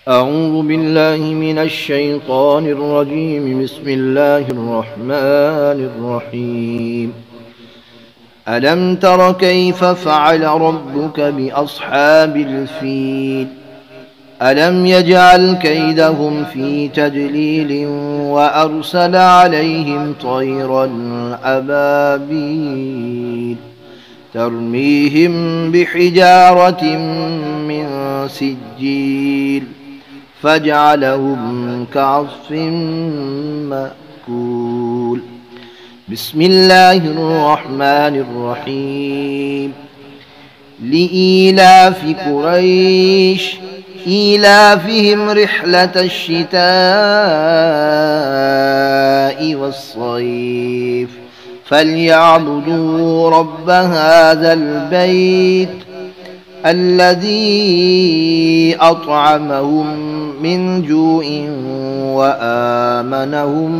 أعوذ بالله من الشيطان الرجيم. بسم الله الرحمن الرحيم. ألم تر كيف فعل ربك بأصحاب الفيل؟ ألم يجعل كيدهم في تدليل وأرسل عليهم طيرا أبابيل ترميهم بحجارة من سجيل فجعلهم كعصف مأكول. بسم الله الرحمن الرحيم. لإيلاف قريش إيلافهم رحلة الشتاء والصيف فليعبدوا رب هذا البيت الذي أطعمهم من جوع وآمنهم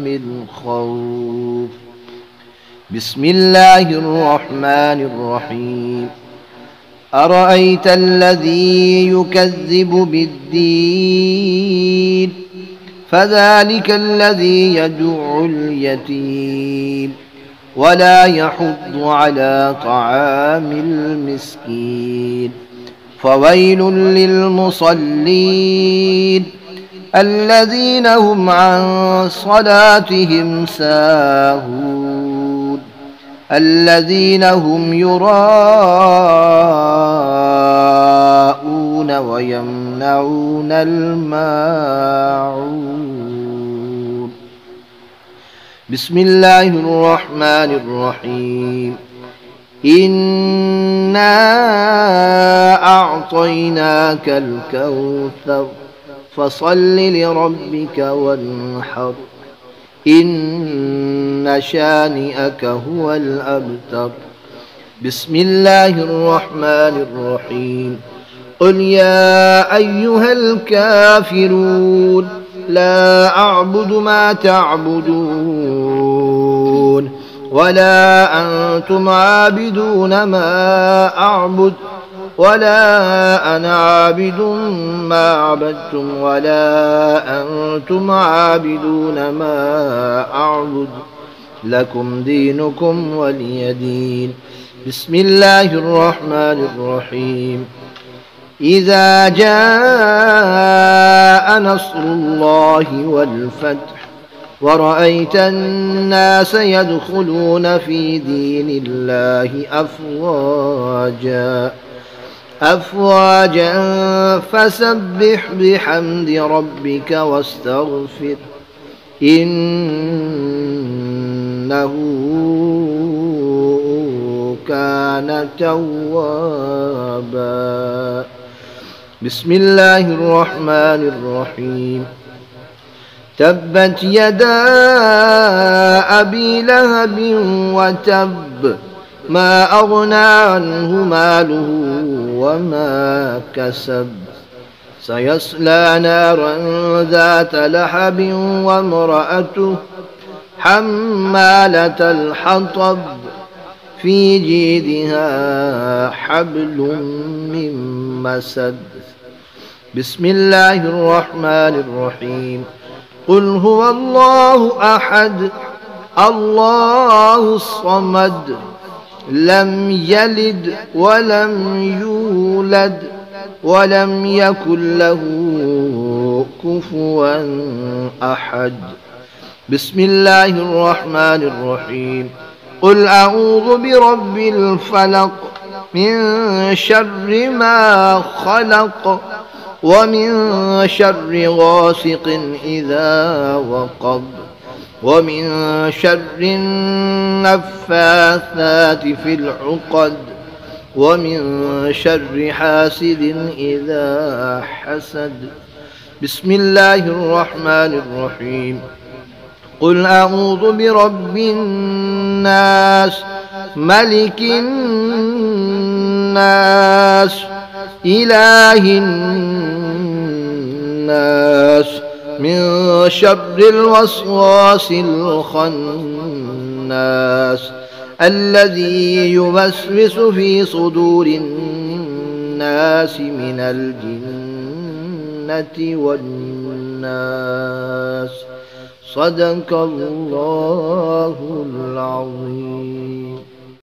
من خوف. بسم الله الرحمن الرحيم. أرأيت الذي يكذب بالدين فذلك الذي يدع اليتيم ولا يحض على طعام المسكين. فويل للمصلين الذين هم عن صلاتهم ساهون الذين هم يراءون ويمنعون الماعون. بسم الله الرحمن الرحيم. إنا أعطيناك الكوثر فصل لربك وانحر إن شانئك هو الأبتر. بسم الله الرحمن الرحيم. قل يا أيها الكافرون لا أعبد ما تعبدون ولا أنتم عابدون ما أعبد ولا أنا عابد ما عبدتم ولا أنتم عابدون ما أعبد لكم دينكم ولي دين. بسم الله الرحمن الرحيم. إذا جاء نصر الله والفتح ورأيت الناس يدخلون في دين الله أفواجا فسبح بحمد ربك واستغفر إنه كان توابا. بسم الله الرحمن الرحيم. تبت يدا أبي لهب وتب ما أغنى عنه ماله وما كسب سيصلى نارا ذات لهب وامرأته حمالة الحطب في جيدها حبل من مسد. بسم الله الرحمن الرحيم. قل هو الله أحد الله الصمد لم يلد ولم يولد ولم يكن له كفوا أحد. بسم الله الرحمن الرحيم. قل أعوذ برب الفلق من شر ما خلق ومن شر غاسق إذا وقب ومن شر النفاثات في العقد ومن شر حاسد إذا حسد. بسم الله الرحمن الرحيم. قل أعوذ برب الناس ملك الناس إله الناس من شر الوسواس الخناس الذي يوسوس في صدور الناس من الجنة والناس. صدق الله